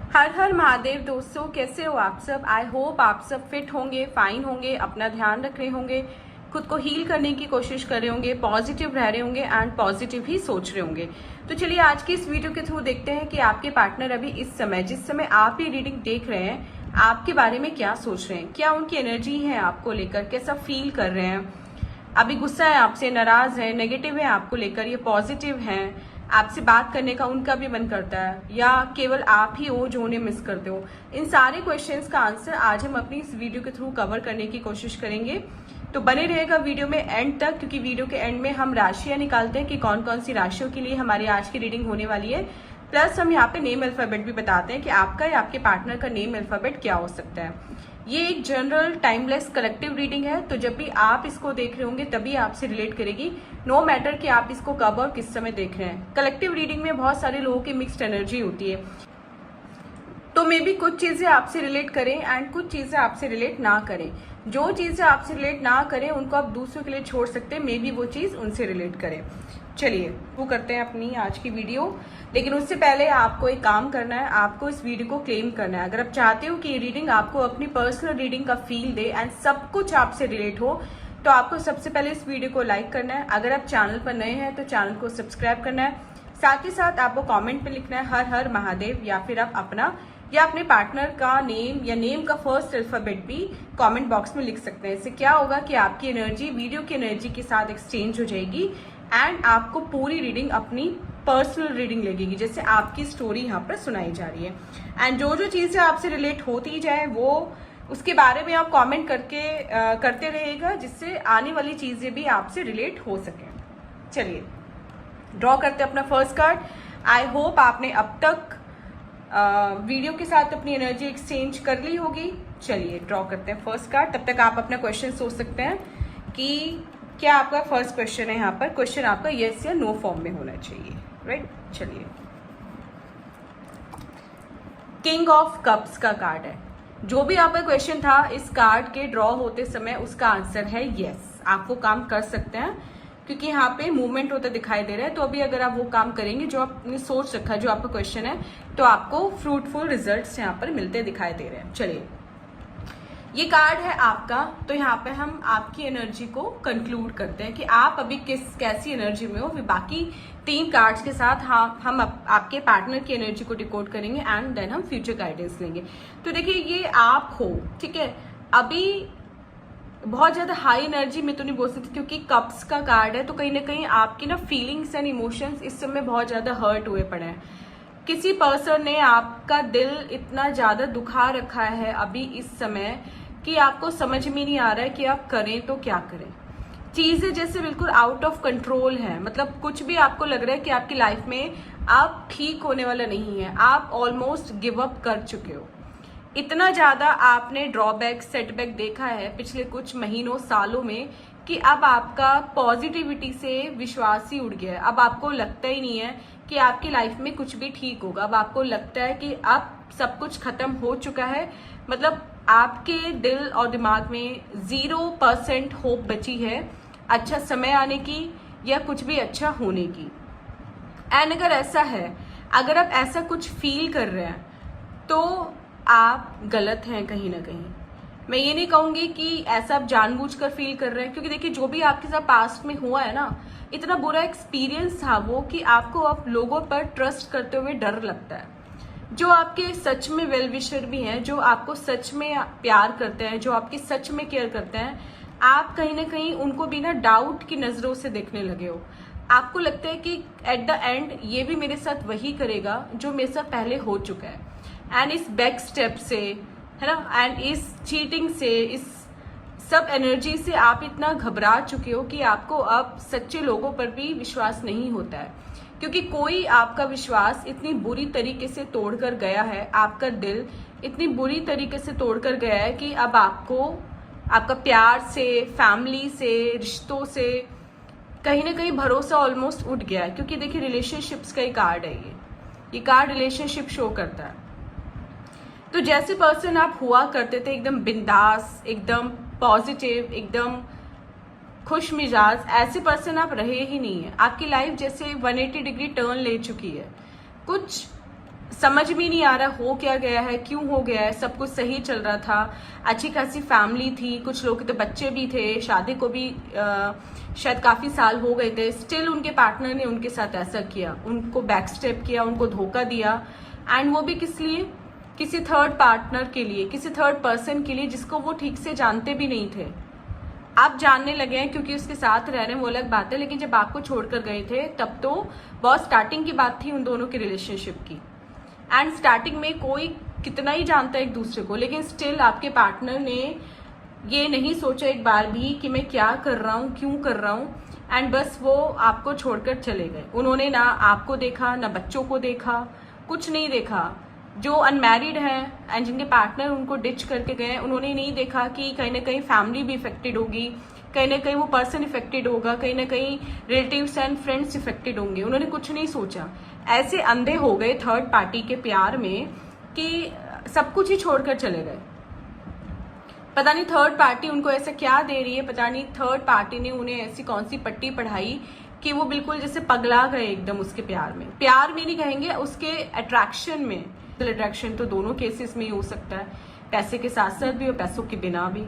हर हर महादेव दोस्तों, कैसे हो आप सब। आई होप आप सब फिट होंगे, फाइन होंगे, अपना ध्यान रख रहे होंगे, खुद को हील करने की कोशिश कर रहे होंगे, पॉजिटिव रह रहे होंगे एंड पॉजिटिव ही सोच रहे होंगे। तो चलिए आज की इस वीडियो के थ्रू देखते हैं कि आपके पार्टनर अभी इस समय, जिस समय आप ये रीडिंग देख रहे हैं, आपके बारे में क्या सोच रहे हैं, क्या उनकी एनर्जी है आपको लेकर, कैसा फील कर रहे हैं। अभी गुस्सा है आपसे, नाराज है, नेगेटिव है आपको लेकर, ये पॉजिटिव है, आपसे बात करने का उनका भी मन करता है, या केवल आप ही हो जो उन्हें मिस करते हो। इन सारे क्वेश्चंस का आंसर आज हम अपनी इस वीडियो के थ्रू कवर करने की कोशिश करेंगे। तो बने रहेगा वीडियो में एंड तक, क्योंकि वीडियो के एंड में हम राशियां निकालते हैं कि कौन कौन सी राशियों के लिए हमारी आज की रीडिंग होने वाली है। प्लस हम यहाँ पे नेम अल्फाबेट भी बताते हैं कि आपका या आपके पार्टनर का नेम अल्फाबेट क्या हो सकता है। ये एक जनरल टाइमलेस कलेक्टिव रीडिंग है, तो जब भी आप इसको देख रहे होंगे तभी आपसे रिलेट करेगी, नो मैटर कि आप इसको कब और किस समय देख रहे हैं। कलेक्टिव रीडिंग में बहुत सारे लोगों की मिक्स्ड एनर्जी होती है, तो मे बी कुछ चीजें आपसे रिलेट करें एंड कुछ चीजें आपसे रिलेट ना करें। जो चीजें आपसे रिलेट ना करें उनको आप दूसरों के लिए छोड़ सकते हैं, मे बी वो चीज उनसे रिलेट करें। चलिए वो करते हैं अपनी आज की वीडियो, लेकिन उससे पहले आपको एक काम करना है, आपको इस वीडियो को क्लेम करना है। अगर आप चाहते हो कि ये रीडिंग आपको अपनी पर्सनल रीडिंग का फील दे एंड सब कुछ आपसे रिलेट हो, तो आपको सबसे पहले इस वीडियो को लाइक करना है। अगर आप चैनल पर नए हैं तो चैनल को सब्सक्राइब करना है। साथ ही साथ आपको कॉमेंट पे लिखना है हर हर महादेव, या फिर आप अपना या अपने पार्टनर का नेम या नेम का फर्स्ट अल्फाबेट भी कमेंट बॉक्स में लिख सकते हैं। इससे क्या होगा कि आपकी एनर्जी वीडियो की एनर्जी के साथ एक्सचेंज हो जाएगी एंड आपको पूरी रीडिंग अपनी पर्सनल रीडिंग लगेगी, जैसे आपकी स्टोरी यहाँ पर सुनाई जा रही है। एंड जो जो चीजें आपसे रिलेट होती जाए वो उसके बारे में आप कमेंट करते रहिएगा, जिससे आने वाली चीजें भी आपसे रिलेट हो सके। चलिए ड्रॉ करते हैं अपना फर्स्ट कार्ड। आई होप आपने अब तक वीडियो के साथ अपनी एनर्जी एक्सचेंज कर ली होगी। चलिए ड्रॉ करते हैं फर्स्ट कार्ड। तब तक आप अपना क्वेश्चन सोच सकते हैं कि क्या आपका फर्स्ट क्वेश्चन है। यहाँ पर क्वेश्चन आपका यस या नो फॉर्म में होना चाहिए, राइट। चलिए किंग ऑफ कप्स का कार्ड है। जो भी आपका क्वेश्चन था इस कार्ड के ड्रॉ होते समय उसका आंसर है यस। आप वो काम कर सकते हैं क्योंकि यहाँ पे मूवमेंट होता दिखाई दे रहा है। तो अभी अगर आप वो काम करेंगे जो आपने सोच रखा है, जो आपका क्वेश्चन है, तो आपको फ्रूटफुल रिजल्ट्स यहाँ पर मिलते दिखाई दे रहे हैं। चलिए ये कार्ड है आपका, तो यहाँ पे हम आपकी एनर्जी को कंक्लूड करते हैं कि आप अभी कैसी एनर्जी में हो। फिर बाकी 3 कार्ड्स के साथ हम आपके पार्टनर की एनर्जी को डिकोड करेंगे एंड देन हम फ्यूचर गाइडेंस लेंगे। तो देखिए ये आप हो, ठीक है। अभी बहुत ज्यादा हाई एनर्जी में तो नहीं बोल सकती क्योंकि कप्स का कार्ड है, तो कहीं ना कहीं आपकी ना फीलिंग्स एंड इमोशंस इस समय बहुत ज्यादा हर्ट हुए पड़े हैं। किसी पर्सन ने आपका दिल इतना ज्यादा दुखा रखा है अभी इस समय कि आपको समझ में नहीं आ रहा है कि आप करें तो क्या करें। चीजें जैसे बिल्कुल आउट ऑफ कंट्रोल है, मतलब कुछ भी आपको लग रहा है कि आपकी लाइफ में आप ठीक होने वाला नहीं है, आप ऑलमोस्ट गिव अप कर चुके हो। इतना ज्यादा आपने ड्रॉबैक सेटबैक देखा है पिछले कुछ महीनों सालों में कि अब आपका पॉजिटिविटी से विश्वास ही उड़ गया है। अब आपको लगता ही नहीं है कि आपकी लाइफ में कुछ भी ठीक होगा। अब आपको लगता है कि अब सब कुछ खत्म हो चुका है, मतलब आपके दिल और दिमाग में 0% होप बची है अच्छा समय आने की या कुछ भी अच्छा होने की। एंड अगर ऐसा है, अगर आप ऐसा कुछ फील कर रहे हैं तो आप गलत हैं कहीं ना कहीं। मैं ये नहीं कहूंगी कि ऐसा आप जानबूझकर फील कर रहे हैं, क्योंकि देखिए जो भी आपके साथ पास्ट में हुआ है ना, इतना बुरा एक्सपीरियंस था वो कि आपको अब लोगों पर ट्रस्ट करते हुए डर लगता है। जो आपके सच में वेल विशर भी हैं, जो आपको सच में प्यार करते हैं, जो आपकी सच में केयर करते हैं, आप कहीं ना कहीं उनको बिना डाउट की नजरों से देखने लगे हो। आपको लगता है कि एट द एंड ये भी मेरे साथ वही करेगा जो मेरे साथ पहले हो चुका है। एंड इस बैक स्टेप से, है ना, एंड इस चीटिंग से, इस सब एनर्जी से आप इतना घबरा चुके हो कि आपको अब सच्चे लोगों पर भी विश्वास नहीं होता है, क्योंकि कोई आपका विश्वास इतनी बुरी तरीके से तोड़कर गया है, आपका दिल इतनी बुरी तरीके से तोड़कर गया है कि अब आपको आपका प्यार से, फैमिली से, रिश्तों से कहीं ना कहीं भरोसा ऑलमोस्ट उठ गया है। क्योंकि देखिए रिलेशनशिप्स का ही कार्ड है, ये कार्ड रिलेशनशिप शो करता है। तो जैसे पर्सन आप हुआ करते थे, एकदम बिंदास, एकदम पॉजिटिव, एकदम खुश मिजाज, ऐसे पर्सन आप रहे ही नहीं है। आपकी लाइफ जैसे 180 डिग्री टर्न ले चुकी है। कुछ समझ में नहीं आ रहा हो क्या गया है, क्यों हो गया है। सब कुछ सही चल रहा था, अच्छी खासी फैमिली थी, कुछ लोग के तो बच्चे भी थे, शादी को भी शायद काफी साल हो गए थे, स्टिल उनके पार्टनर ने उनके साथ ऐसा किया, उनको बैक स्टेप किया, उनको धोखा दिया। एंड वो भी किस लिए? किसी थर्ड पार्टनर के लिए, किसी थर्ड पर्सन के लिए जिसको वो ठीक से जानते भी नहीं थे। आप जानने लगे हैं क्योंकि उसके साथ रह रहे हैं, वो अलग बात है, लेकिन जब आपको छोड़कर गए थे तब तो बहुत स्टार्टिंग की बात थी उन दोनों की रिलेशनशिप की। एंड स्टार्टिंग में कोई कितना ही जानता है एक दूसरे को, लेकिन स्टिल आपके पार्टनर ने ये नहीं सोचा एक बार भी कि मैं क्या कर रहा हूँ, क्यों कर रहा हूँ। एंड बस वो आपको छोड़कर चले गए। उन्होंने ना आपको देखा, ना बच्चों को देखा, कुछ नहीं देखा। जो अनमैरिड हैं एंड जिनके पार्टनर उनको डिच करके गए, उन्होंने नहीं देखा कि कहीं ना कहीं फैमिली भी इफेक्टेड होगी, कहीं ना कहीं वो पर्सन इफेक्टेड होगा, कहीं ना कहीं रिलेटिव्स एंड फ्रेंड्स इफेक्टेड होंगे। उन्होंने कुछ नहीं सोचा, ऐसे अंधे हो गए थर्ड पार्टी के प्यार में कि सब कुछ ही छोड़कर चले गए। पता नहीं थर्ड पार्टी उनको ऐसा क्या दे रही है, पता नहीं थर्ड पार्टी ने उन्हें ऐसी कौन सी पट्टी पढ़ाई कि वो बिल्कुल जैसे पगला गए एकदम उसके प्यार में। प्यार में नहीं कहेंगे, उसके अट्रैक्शन में। अट्रैक्शन तो दोनों केसेस में ही हो सकता है, पैसे के साथ साथ भी और पैसों के बिना भी।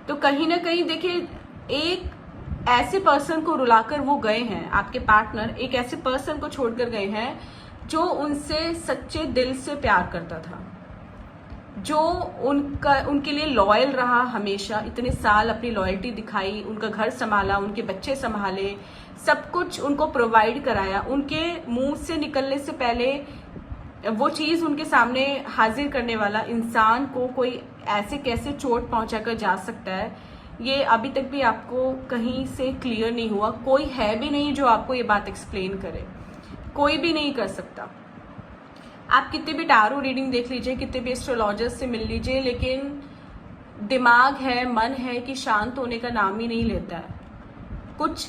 तो कहीं ना कहीं देखिए, एक ऐसे पर्सन को रुलाकर वो गए हैं, आपके पार्टनर एक ऐसे पर्सन को छोड़कर गए हैं जो उनसे सच्चे दिल से प्यार करता था, जो उनके लिए लॉयल रहा हमेशा, इतने साल अपनी लॉयल्टी दिखाई, उनका घर संभाला, उनके बच्चे संभाले, सब कुछ उनको प्रोवाइड कराया। उनके मुंह से निकलने से पहले वो चीज उनके सामने हाजिर करने वाला इंसान को कोई ऐसे कैसे चोट पहुंचाकर जा सकता है, ये अभी तक भी आपको कहीं से क्लियर नहीं हुआ। कोई है भी नहीं जो आपको ये बात एक्सप्लेन करे, कोई भी नहीं कर सकता। आप कितने भी टारो रीडिंग देख लीजिए, कितने भी एस्ट्रोलॉजर्स से मिल लीजिए, लेकिन दिमाग है, मन है कि शांत होने का नाम ही नहीं लेता है। कुछ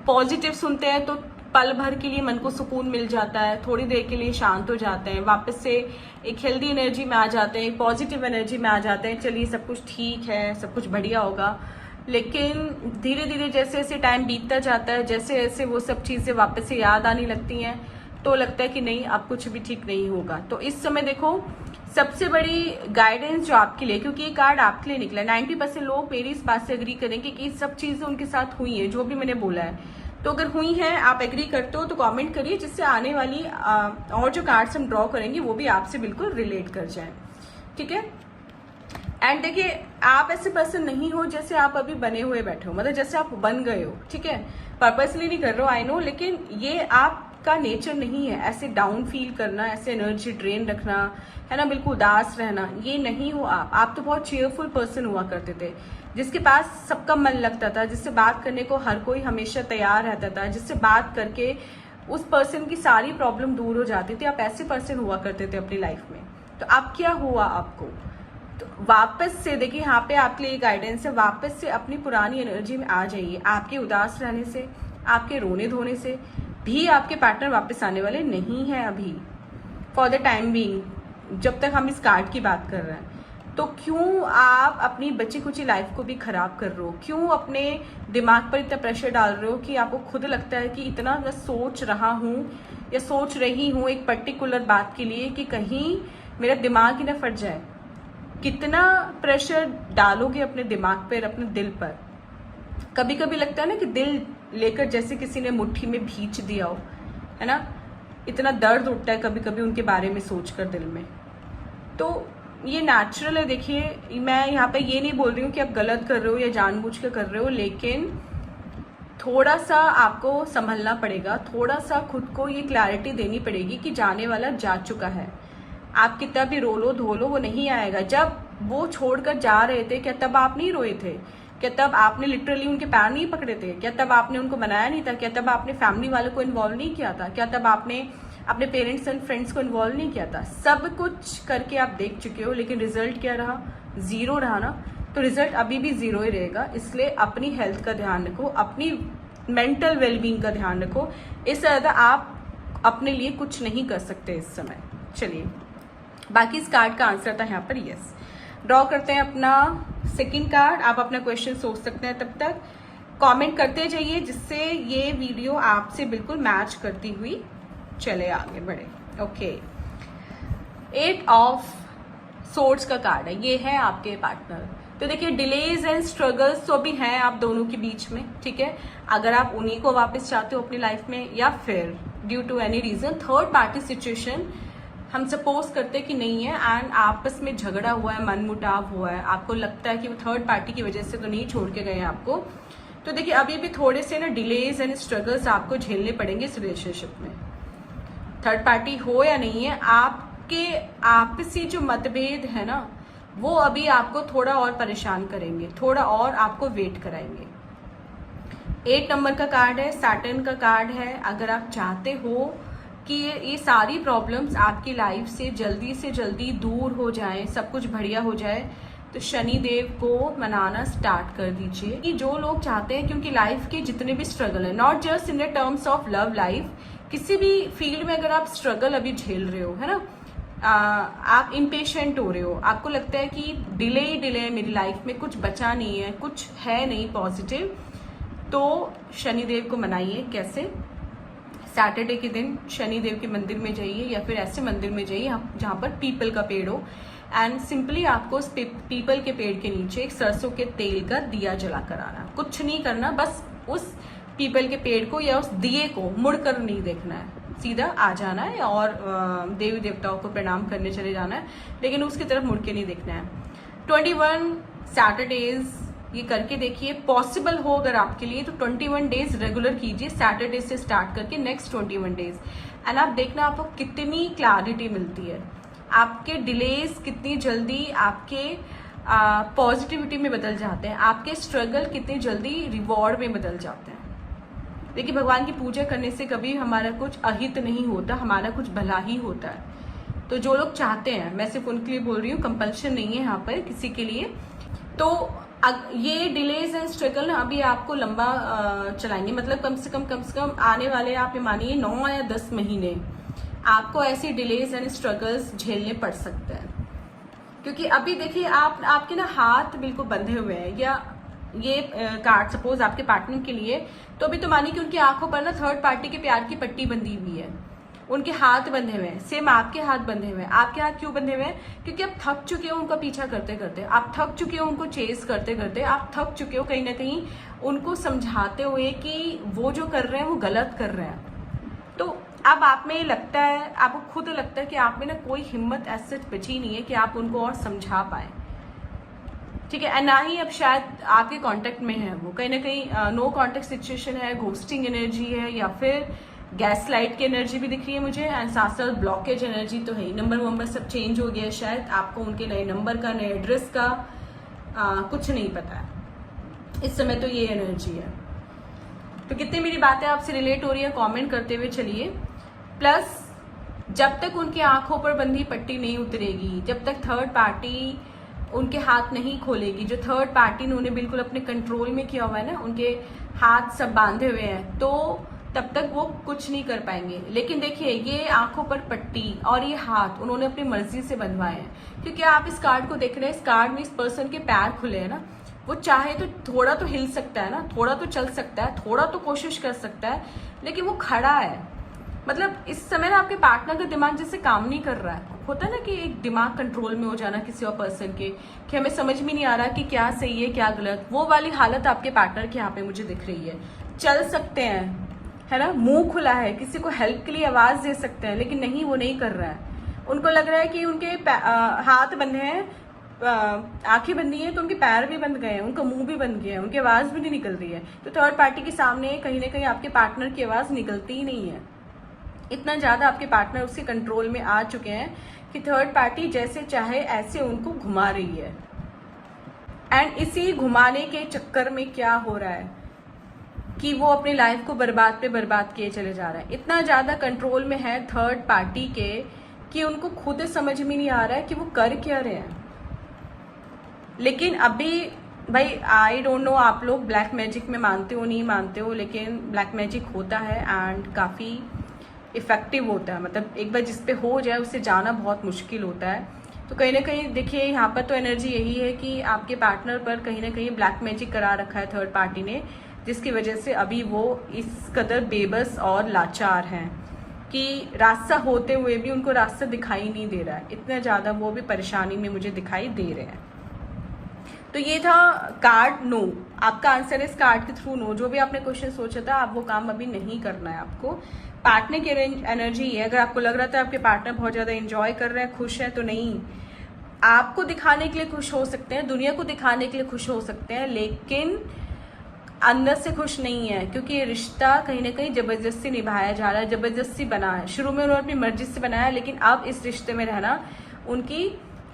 पॉजिटिव सुनते हैं तो पल भर के लिए मन को सुकून मिल जाता है, थोड़ी देर के लिए शांत हो जाते हैं, वापस से एक हेल्दी एनर्जी में आ जाते हैं, एक पॉजिटिव एनर्जी में आ जाते हैं, चलिए सब कुछ ठीक है, सब कुछ बढ़िया होगा। लेकिन धीरे धीरे जैसे जैसे टाइम बीतता जाता है, जैसे जैसे वो सब चीज़ें वापस से याद आने लगती हैं, तो लगता है कि नहीं, अब कुछ भी ठीक नहीं होगा। तो इस समय देखो, सबसे बड़ी गाइडेंस जो आपके लिए, क्योंकि ये कार्ड आपके लिए निकला है, 90% लोग मेरी इस बात से एग्री करेंगे कि सब चीज़ें उनके साथ हुई हैं जो भी मैंने बोला है। तो अगर हुई हैं, आप एग्री करते हो तो कमेंट करिए, जिससे आने वाली और जो कार्ड्स हम ड्रॉ करेंगे वो भी आपसे बिल्कुल रिलेट कर जाए, ठीक है। एंड देखिए, आप ऐसे पर्सन नहीं हो जैसे आप अभी बने हुए बैठे हो, मतलब जैसे आप बन गए हो, ठीक है। पर्पसली नहीं कर रहे हो, आई नो, लेकिन ये आपका नेचर नहीं है ऐसे डाउन फील करना, ऐसे एनर्जी ड्रेन रखना, है ना, बिल्कुल उदास रहना, ये नहीं हो आप तो बहुत चेयरफुल पर्सन हुआ करते थे, जिसके पास सबका मन लगता था, जिससे बात करने को हर कोई हमेशा तैयार रहता था, जिससे बात करके उस पर्सन की सारी प्रॉब्लम दूर हो जाती थी। आप ऐसे पर्सन हुआ करते थे अपनी लाइफ में। तो अब क्या हुआ आपको? तो वापस से देखिए, यहाँ पे आपके लिए गाइडेंस है, वापस से अपनी पुरानी एनर्जी में आ जाइए। आपके उदास रहने से, आपके रोने धोने से भी आपके पार्टनर वापस आने वाले नहीं है अभी, फॉर द टाइम बीइंग, जब तक हम इस कार्ड की बात कर रहे हैं। तो क्यों आप अपनी बची कुची लाइफ को भी खराब कर रहे हो? क्यों अपने दिमाग पर इतना प्रेशर डाल रहे हो कि आपको खुद लगता है कि इतना मैं सोच रहा हूँ या सोच रही हूँ एक पर्टिकुलर बात के लिए कि कहीं मेरा दिमाग ही ना फट जाए? कितना प्रेशर डालोगे अपने दिमाग पर, अपने दिल पर? कभी कभी लगता है ना कि दिल लेकर जैसे किसी ने मुट्ठी में भींच दिया हो, है ना, इतना दर्द उठता है कभी कभी उनके बारे में सोचकर दिल में। तो ये नेचुरल है। देखिए, मैं यहाँ पे ये नहीं बोल रही हूँ कि आप गलत कर रहे हो या जानबूझकर कर रहे हो, लेकिन थोड़ा सा आपको संभलना पड़ेगा, थोड़ा सा खुद को ये क्लैरिटी देनी पड़ेगी कि जाने वाला जा चुका है। आप कितना भी रो लो धो लो, वो नहीं आएगा। जब वो छोड़कर जा रहे थे, क्या तब आप नहीं रोए थे? क्या तब आपने लिटरली उनके पैर नहीं पकड़े थे? क्या तब आपने उनको मनाया नहीं था? क्या तब आपने फैमिली वालों को इन्वॉल्व नहीं किया था? क्या तब आपने अपने पेरेंट्स एंड फ्रेंड्स को इन्वॉल्व नहीं किया था? सब कुछ करके आप देख चुके हो, लेकिन रिजल्ट क्या रहा? जीरो रहा ना। तो रिजल्ट अभी भी जीरो ही रहेगा। इसलिए अपनी हेल्थ का ध्यान रखो, अपनी मेंटल वेलबींग का ध्यान रखो। इससे ज़्यादा आप अपने लिए कुछ नहीं कर सकते इस समय। चलिए, बाकी इस कार्ड का आंसर था यहाँ पर यस। ड्रॉ करते हैं अपना सेकंड कार्ड। आप अपना क्वेश्चन सोच सकते हैं, तब तक कमेंट करते जाइए, जिससे ये वीडियो आपसे बिल्कुल मैच करती हुई चले आगे बढ़े। ओके, 8 ऑफ सोर्ड्स का कार्ड है, ये है आपके पार्टनर। तो देखिए डिलेज एंड स्ट्रगल्स तो भी हैं आप दोनों के बीच में, ठीक है। अगर आप उन्हीं को वापस चाहते हो अपनी लाइफ में, या फिर due to any reason third party situation हम सपोज करते कि नहीं है, एंड आपस में झगड़ा हुआ है, मनमुटाव हुआ है, आपको लगता है कि वो थर्ड पार्टी की वजह से तो नहीं छोड़ के गए हैं आपको। तो देखिए अभी भी थोड़े से ना डिलेज एंड स्ट्रगल्स आपको झेलने पड़ेंगे इस रिलेशनशिप में। थर्ड पार्टी हो या नहीं है, आपके आपसी जो मतभेद है ना, वो अभी आपको थोड़ा और परेशान करेंगे, थोड़ा और आपको वेट कराएंगे। 8 नंबर का कार्ड है, सैटर्न का कार्ड है। अगर आप चाहते हो कि ये सारी प्रॉब्लम्स आपकी लाइफ से जल्दी दूर हो जाएं, सब कुछ बढ़िया हो जाए, तो शनि देव को मनाना स्टार्ट कर दीजिए। कि जो लोग चाहते हैं कि उनकी लाइफ के जितने भी स्ट्रगल है, not just in the terms of love life, किसी भी फील्ड में अगर आप स्ट्रगल अभी झेल रहे हो, है ना, आप इम्पेशेंट हो रहे हो, आपको लगता है कि डिले मेरी लाइफ में कुछ बचा नहीं है, कुछ है नहीं पॉजिटिव, तो शनिदेव को मनाइए। कैसे? सैटरडे के दिन शनिदेव के मंदिर में जाइए, या फिर ऐसे मंदिर में जाइए जहाँ पर पीपल का पेड़ हो, एंड सिंपली आपको उस पीपल के पेड़ के नीचे एक सरसों के तेल का दिया जला कर आना। कुछ नहीं करना, बस उस पीपल के पेड़ को या उस दिए को मुड़कर नहीं देखना है, सीधा आ जाना है और देवी देवताओं को प्रणाम करने चले जाना है, लेकिन उसकी तरफ मुड़ के नहीं देखना है। 21 सैटरडेज ये करके देखिए, पॉसिबल हो अगर आपके लिए तो 21 डेज रेगुलर कीजिए, सैटरडे से स्टार्ट करके नेक्स्ट 21 डेज, एंड आप देखना आपको कितनी क्लैरिटी मिलती है, आपके डिलेज कितनी जल्दी आपके पॉजिटिविटी में बदल जाते हैं, आपके स्ट्रगल कितनी जल्दी रिवॉर्ड में बदल जाते हैं। देखिए भगवान की पूजा करने से कभी हमारा कुछ अहित नहीं होता, हमारा कुछ भला ही होता है। तो जो लोग चाहते हैं, मैं सिर्फ उनके लिए बोल रही हूँ, कंपल्शन नहीं है यहाँ पर किसी के लिए। तो ये डिलेज एंड स्ट्रगल ना अभी आपको लंबा चलाएंगे, मतलब कम से कम आने वाले आप ये मानिए 9 या 10 महीने आपको ऐसे डिलेज एंड स्ट्रगल्स झेलने पड़ सकते हैं। क्योंकि अभी देखिए आपके ना हाथ बिल्कुल बंधे हुए हैं, या ये कार्ड सपोज आपके पार्टनर के लिए, तो अभी तो मानिए कि उनकी आंखों पर ना थर्ड पार्टी के प्यार की पट्टी बंधी हुई है, उनके हाथ बंधे हुए हैं, सेम आपके हाथ बंधे हुए हैं। आपके हाथ क्यों बंधे हुए हैं? क्योंकि आप थक चुके हो उनका पीछा करते करते, आप थक चुके हो उनको चेस करते करते, आप थक चुके हो कहीं ना कहीं उनको समझाते हुए कि वो जो कर रहे हैं वो गलत कर रहे हैं। तो अब आप में लगता है, आपको खुद लगता है कि आप में ना कोई हिम्मत ऐसे बची नहीं है कि आप उनको और समझा पाए, ठीक है। ना ही अब शायद आपके कांटेक्ट में है वो, कहीं ना कहीं नो कांटेक्ट सिचुएशन है, घोस्टिंग एनर्जी है, या फिर गैस लाइट की एनर्जी भी दिख रही है मुझे, एंड साथ साथ ब्लॉकेज एनर्जी तो है ही। नंबर सब चेंज हो गया है, शायद आपको उनके नए नंबर का, नए एड्रेस का कुछ नहीं पता है इस समय, तो ये एनर्जी है। तो कितनी मेरी बातें आपसे रिलेट हो रही है कमेंट करते हुए चलिए। प्लस जब तक उनकी आंखों पर बंधी पट्टी नहीं उतरेगी, जब तक थर्ड पार्टी उनके हाथ नहीं खोलेगी, जो थर्ड पार्टी ने उन्हें बिल्कुल अपने कंट्रोल में किया हुआ है ना, उनके हाथ सब बांधे हुए हैं, तो तब तक वो कुछ नहीं कर पाएंगे। लेकिन देखिए ये आंखों पर पट्टी और ये हाथ उन्होंने अपनी मर्जी से बनवाए हैं, क्योंकि आप इस कार्ड को देख रहे हैं, इस कार्ड में इस पर्सन के पैर खुले हैं ना, वो चाहे तो थोड़ा तो हिल सकता है ना, थोड़ा तो चल सकता है, थोड़ा तो कोशिश कर सकता है, लेकिन वो खड़ा है। मतलब इस समय ना आपके पार्टनर का दिमाग जैसे काम नहीं कर रहा है, होता है ना कि एक दिमाग कंट्रोल में हो जाना किसी और पर्सन के, कि हमें समझ में नहीं आ रहा कि क्या सही है क्या गलत, वो वाली हालत आपके पार्टनर के यहाँ पे मुझे दिख रही है। चल सकते हैं, है ना, मुंह खुला है, किसी को हेल्प के लिए आवाज दे सकते हैं, लेकिन नहीं, वो नहीं कर रहा है। उनको लग रहा है कि उनके हाथ बंधे हैं, आंखें बंदी हैं, तो उनके पैर भी बंद गए हैं, उनका मुंह भी बंद गया है, उनकी आवाज भी नहीं निकल रही है। तो थर्ड पार्टी के सामने कहीं ना कहीं आपके पार्टनर की आवाज निकलती ही नहीं है। इतना ज्यादा आपके पार्टनर उसके कंट्रोल में आ चुके हैं कि थर्ड पार्टी जैसे चाहे ऐसे उनको घुमा रही है। एंड इसी घुमाने के चक्कर में क्या हो रहा है कि वो अपनी लाइफ को बर्बाद पे बर्बाद किए चले जा रहा है। इतना ज्यादा कंट्रोल में है थर्ड पार्टी के कि उनको खुद समझ में नहीं आ रहा है कि वो कर क्या रहे हैं। लेकिन अभी भाई आई डोंट नो आप लोग ब्लैक मैजिक में मानते हो नहीं मानते हो, लेकिन ब्लैक मैजिक होता है एंड काफ़ी इफेक्टिव होता है। मतलब एक बार जिस पे हो जाए उससे जाना बहुत मुश्किल होता है। तो कहीं ना कहीं देखिए यहाँ पर तो एनर्जी यही है कि आपके पार्टनर पर कहीं ना कहीं ब्लैक मैजिक करा रखा है थर्ड पार्टी ने, जिसकी वजह से अभी वो इस कदर बेबस और लाचार हैं कि रास्ता होते हुए भी उनको रास्ता दिखाई नहीं दे रहा है, इतना ज़्यादा वो भी परेशानी में मुझे दिखाई दे रहे हैं। तो ये था कार्ड नो, आपका आंसर है इस कार्ड के थ्रू नो। जो भी आपने क्वेश्चन सोचा था आप वो काम अभी नहीं करना है आपको। पार्टनर की एनर्जी है, अगर आपको लग रहा था आपके पार्टनर बहुत ज़्यादा एंजॉय कर रहे हैं, खुश है, तो नहीं, आपको दिखाने के लिए खुश हो सकते हैं, दुनिया को दिखाने के लिए खुश हो सकते हैं, लेकिन अंदर से खुश नहीं है, क्योंकि ये रिश्ता कहीं ना कहीं ज़बरदस्ती निभाया जा रहा है, ज़बरदस्ती बना है। शुरू में उन्होंने अपनी मर्जी से बनाया, लेकिन अब इस रिश्ते में रहना उनकी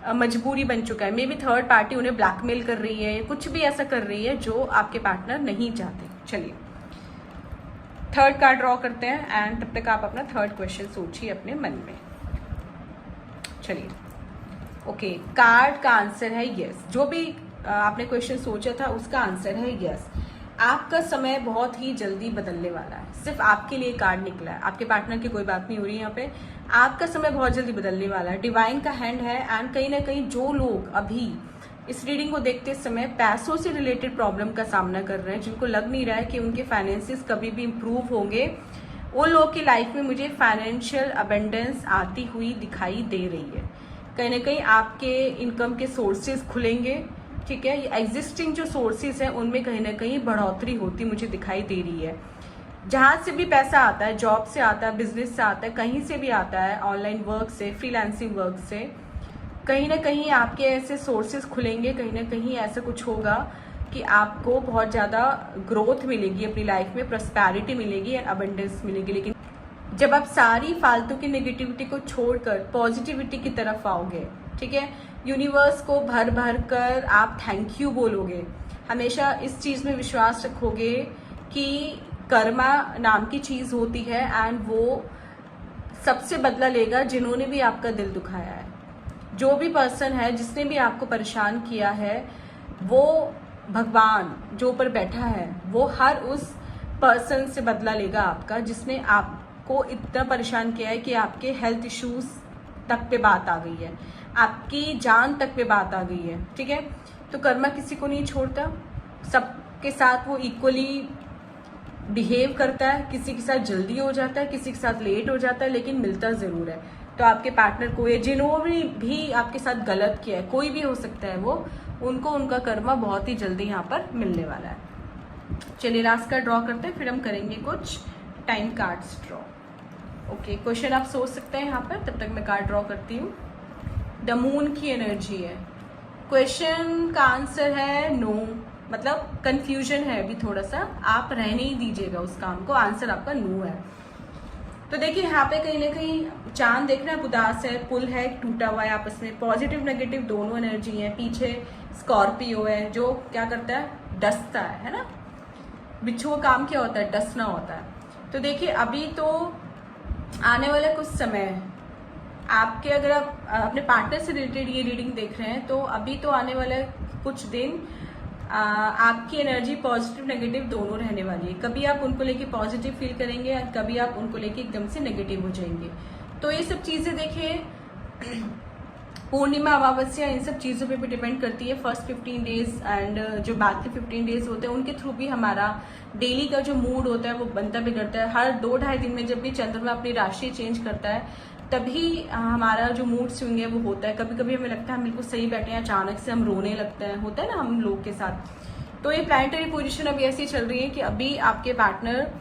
मजबूरी बन चुका है। मे बी थर्ड पार्टी उन्हें ब्लैकमेल कर रही है, कुछ भी ऐसा कर रही है जो आपके पार्टनर नहीं चाहते। चलिए थर्ड कार्ड ड्रॉ करते हैं एंड तब तक आप अपना थर्ड क्वेश्चन सोचिए अपने मन में। चलिए ओके, कार्ड का आंसर है यस। जो भी आपने क्वेश्चन सोचा था उसका आंसर है यस। आपका समय बहुत ही जल्दी बदलने वाला है, सिर्फ आपके लिए कार्ड निकला है, आपके पार्टनर की कोई बात नहीं हो रही है यहाँ पे। आपका समय बहुत जल्दी बदलने वाला है, डिवाइन का हैंड है। एंड कहीं ना कहीं जो लोग अभी इस रीडिंग को देखते समय पैसों से रिलेटेड प्रॉब्लम का सामना कर रहे हैं, जिनको लग नहीं रहा है कि उनके फाइनेंसिस कभी भी इम्प्रूव होंगे, उन लोगों की लाइफ में मुझे फाइनेंशियल अबेंडेंस आती हुई दिखाई दे रही है। कहीं ना कहीं आपके इनकम के सोर्सेज खुलेंगे, ठीक है। ये एग्जिस्टिंग जो सोर्सेज हैं उनमें कहीं ना कहीं बढ़ोतरी होती मुझे दिखाई दे रही है। जहाँ से भी पैसा आता है, जॉब से आता है, बिजनेस से आता है, कहीं से भी आता है, ऑनलाइन वर्क से, फ्रीलांसिंग वर्क से, कहीं ना कहीं आपके ऐसे सोर्सेज खुलेंगे। कहीं ना कहीं ऐसा कुछ होगा कि आपको बहुत ज़्यादा ग्रोथ मिलेगी अपनी लाइफ में, प्रॉस्पेरिटी मिलेगी एंड अबंडेंस मिलेगी। लेकिन जब आप सारी फालतू की नेगेटिविटी को छोड़कर पॉजिटिविटी की तरफ आओगे, ठीक है, यूनिवर्स को भर भर कर आप थैंक यू बोलोगे, हमेशा इस चीज़ में विश्वास रखोगे कि कर्मा नाम की चीज़ होती है एंड वो सबसे बदला लेगा जिन्होंने भी आपका दिल दुखाया है। जो भी पर्सन है जिसने भी आपको परेशान किया है, वो भगवान जो ऊपर बैठा है वो हर उस पर्सन से बदला लेगा आपका, जिसने आपको इतना परेशान किया है कि आपके हेल्थ इश्यूज तक पे बात आ गई है, आपकी जान तक पे बात आ गई है, ठीक है। तो कर्मा किसी को नहीं छोड़ता, सबके साथ वो इक्वली बिहेव करता है, किसी के साथ जल्दी हो जाता है, किसी के साथ लेट हो जाता है, लेकिन मिलता ज़रूर है। तो आपके पार्टनर को, या जिन्होंने भी आपके साथ गलत किया है, कोई भी हो सकता है वो, उनको उनका कर्मा बहुत ही जल्दी यहाँ पर मिलने वाला है। चलिए लास्ट का ड्रॉ करते हैं, फिर हम करेंगे कुछ time cards draw. Okay, question आप सोच सकते हैं यहाँ पर, तब तक मैं कार्ड ड्रॉ करती हूँ। द मून की एनर्जी है, क्वेश्चन का आंसर है नो, मतलब कंफ्यूजन है अभी थोड़ा सा, आप रहने ही दीजिएगा उस काम को, आंसर आपका नो है। तो देखिए यहाँ पे कहीं ना कहीं चांद देख रहे हैं, उदास है, पुल है, टूटा हुआ है आपस में, पॉजिटिव नेगेटिव दोनों एनर्जी है। पीछे स्कॉर्पियो है जो क्या करता है, डसता है ना। बिच्छू का काम क्या होता है, डसना होता है। तो देखिए अभी तो आने वाला कुछ समय आपके, अगर आप अपने पार्टनर से रिलेटेड ये रीडिंग देख रहे हैं, तो अभी तो आने वाले कुछ दिन आपकी एनर्जी पॉजिटिव नेगेटिव दोनों रहने वाली है। कभी आप उनको लेके पॉजिटिव फील करेंगे और कभी आप उनको लेके एकदम से नेगेटिव हो जाएंगे। तो ये सब चीज़ें देखिए पूर्णिमा, अमावस्या, इन सब चीज़ों पे भी डिपेंड करती है। फर्स्ट 15 डेज एंड जो बाद के 15 डेज होते हैं उनके थ्रू भी हमारा डेली का जो मूड होता है वो बनता बिगड़ता है। हर 2-2.5 दिन में जब भी चंद्रमा अपनी राशि चेंज करता है तभी हमारा जो मूड स्विंग है वो होता है। कभी कभी हमें लगता है हम बिल्कुल सही बैठे हैं, अचानक से हम रोने लगते हैं, होता है ना हम लोग के साथ। तो ये प्लैनेटरी पोजीशन अभी ऐसी चल रही है कि अभी आपके पार्टनर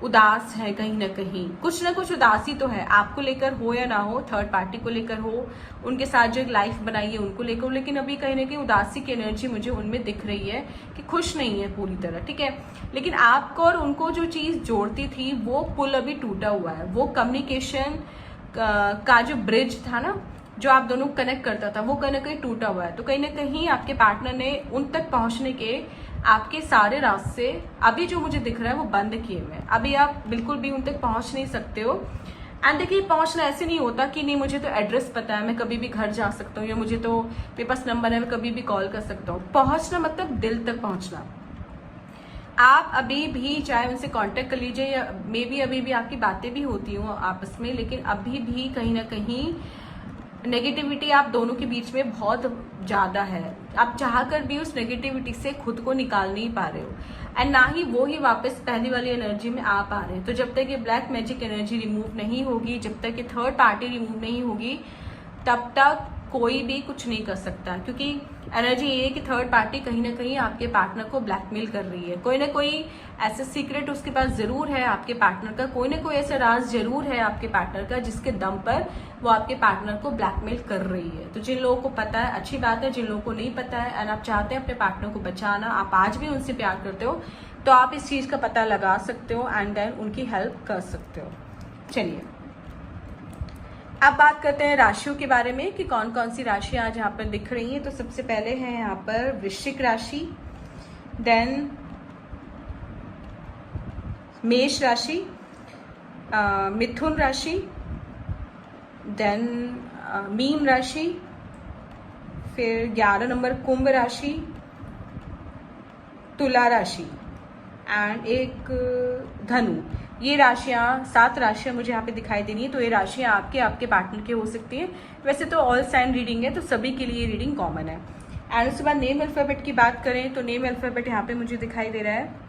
उदास है, कहीं ना कहीं कुछ ना कुछ उदासी तो है, आपको लेकर हो या ना हो, थर्ड पार्टी को लेकर हो, उनके साथ जो एक लाइफ बनाई है उनको लेकर हो, लेकिन अभी कहीं ना कहीं उदासी की एनर्जी मुझे उनमें दिख रही है कि खुश नहीं है पूरी तरह, ठीक है। लेकिन आपको और उनको जो चीज़ जोड़ती थी वो पुल अभी टूटा हुआ है। वो कम्युनिकेशन का जो ब्रिज था ना, जो आप दोनों कनेक्ट करता था, वो कहीं ना कहीं टूटा हुआ है। तो कहीं ना कहीं आपके पार्टनर ने उन तक पहुंचने के आपके सारे रास्ते अभी जो मुझे दिख रहा है वो बंद किए हुए हैं। अभी आप बिल्कुल भी उन तक पहुंच नहीं सकते हो। एंड देखिए पहुंचना ऐसे नहीं होता कि नहीं मुझे तो एड्रेस पता है, मैं कभी भी घर जा सकता हूँ, या मुझे तो मेरे पास नंबर है, मैं कभी भी कॉल कर सकता हूँ। पहुंचना मतलब दिल तक पहुंचना। आप अभी भी चाहे उनसे कांटेक्ट कर लीजिए, या मे बी अभी भी आपकी बातें भी होती हों आपस में, लेकिन अभी भी कहीं ना कहीं नेगेटिविटी आप दोनों के बीच में बहुत ज़्यादा है, आप चाहकर भी उस नेगेटिविटी से खुद को निकाल नहीं पा रहे हो, एंड ना ही वो ही वापस पहली वाली एनर्जी में आ पा रहे हैं। तो जब तक ये ब्लैक मैजिक एनर्जी रिमूव नहीं होगी, जब तक ये थर्ड पार्टी रिमूव नहीं होगी, तब तक कोई भी कुछ नहीं कर सकता, क्योंकि एनर्जी ये है कि थर्ड पार्टी कहीं ना कहीं आपके पार्टनर को ब्लैकमेल कर रही है। कोई ना कोई ऐसा सीक्रेट उसके पास जरूर है आपके पार्टनर का, कोई ना कोई ऐसा राज जरूर है आपके पार्टनर का जिसके दम पर वो आपके पार्टनर को ब्लैकमेल कर रही है। तो जिन लोगों को पता है अच्छी बात है, जिन लोगों को नहीं पता है एंड आप चाहते हैं अपने पार्टनर को बचाना, आप आज भी उनसे प्यार करते हो, तो आप इस चीज़ का पता लगा सकते हो एंड देन उनकी हेल्प कर सकते हो। चलिए अब बात करते हैं राशियों के बारे में कि कौन कौन सी राशियां आज यहाँ पर दिख रही हैं। तो सबसे पहले है यहाँ पर वृश्चिक राशि, देन मेष राशि, मिथुन राशि, देन मीन राशि, फिर 11 नंबर कुंभ राशि, तुला राशि एंड एक धनु। ये राशियाँ 7 राशियाँ मुझे यहाँ पे दिखाई दे रही है। तो ये राशियाँ आपके पार्टनर के हो सकती हैं। वैसे तो ऑल साइन रीडिंग है, तो सभी के लिए रीडिंग कॉमन है। एंड उसके बाद नेम अल्फ़ाबेट की बात करें तो नेम अल्फ़ाबेट यहाँ पे मुझे दिखाई दे रहा है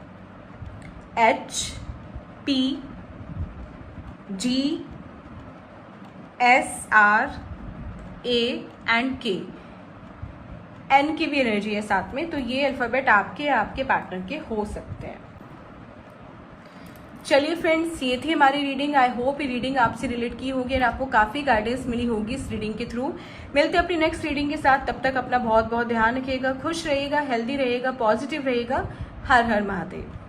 HP, G, S, R, A and K। N की भी एनर्जी है साथ में, तो ये अल्फ़ाबेट आपके पार्टनर के हो सकते हैं। चलिए फ्रेंड्स, ये थी हमारी रीडिंग। आई होप ये रीडिंग आपसे रिलेट की होगी और आपको काफ़ी गाइडेंस मिली होगी इस रीडिंग के थ्रू। मिलते हैं अपनी नेक्स्ट रीडिंग के साथ, तब तक अपना बहुत बहुत ध्यान रखिएगा, खुश रहिएगा, हेल्दी रहिएगा, पॉजिटिव रहिएगा। हर हर महादेव।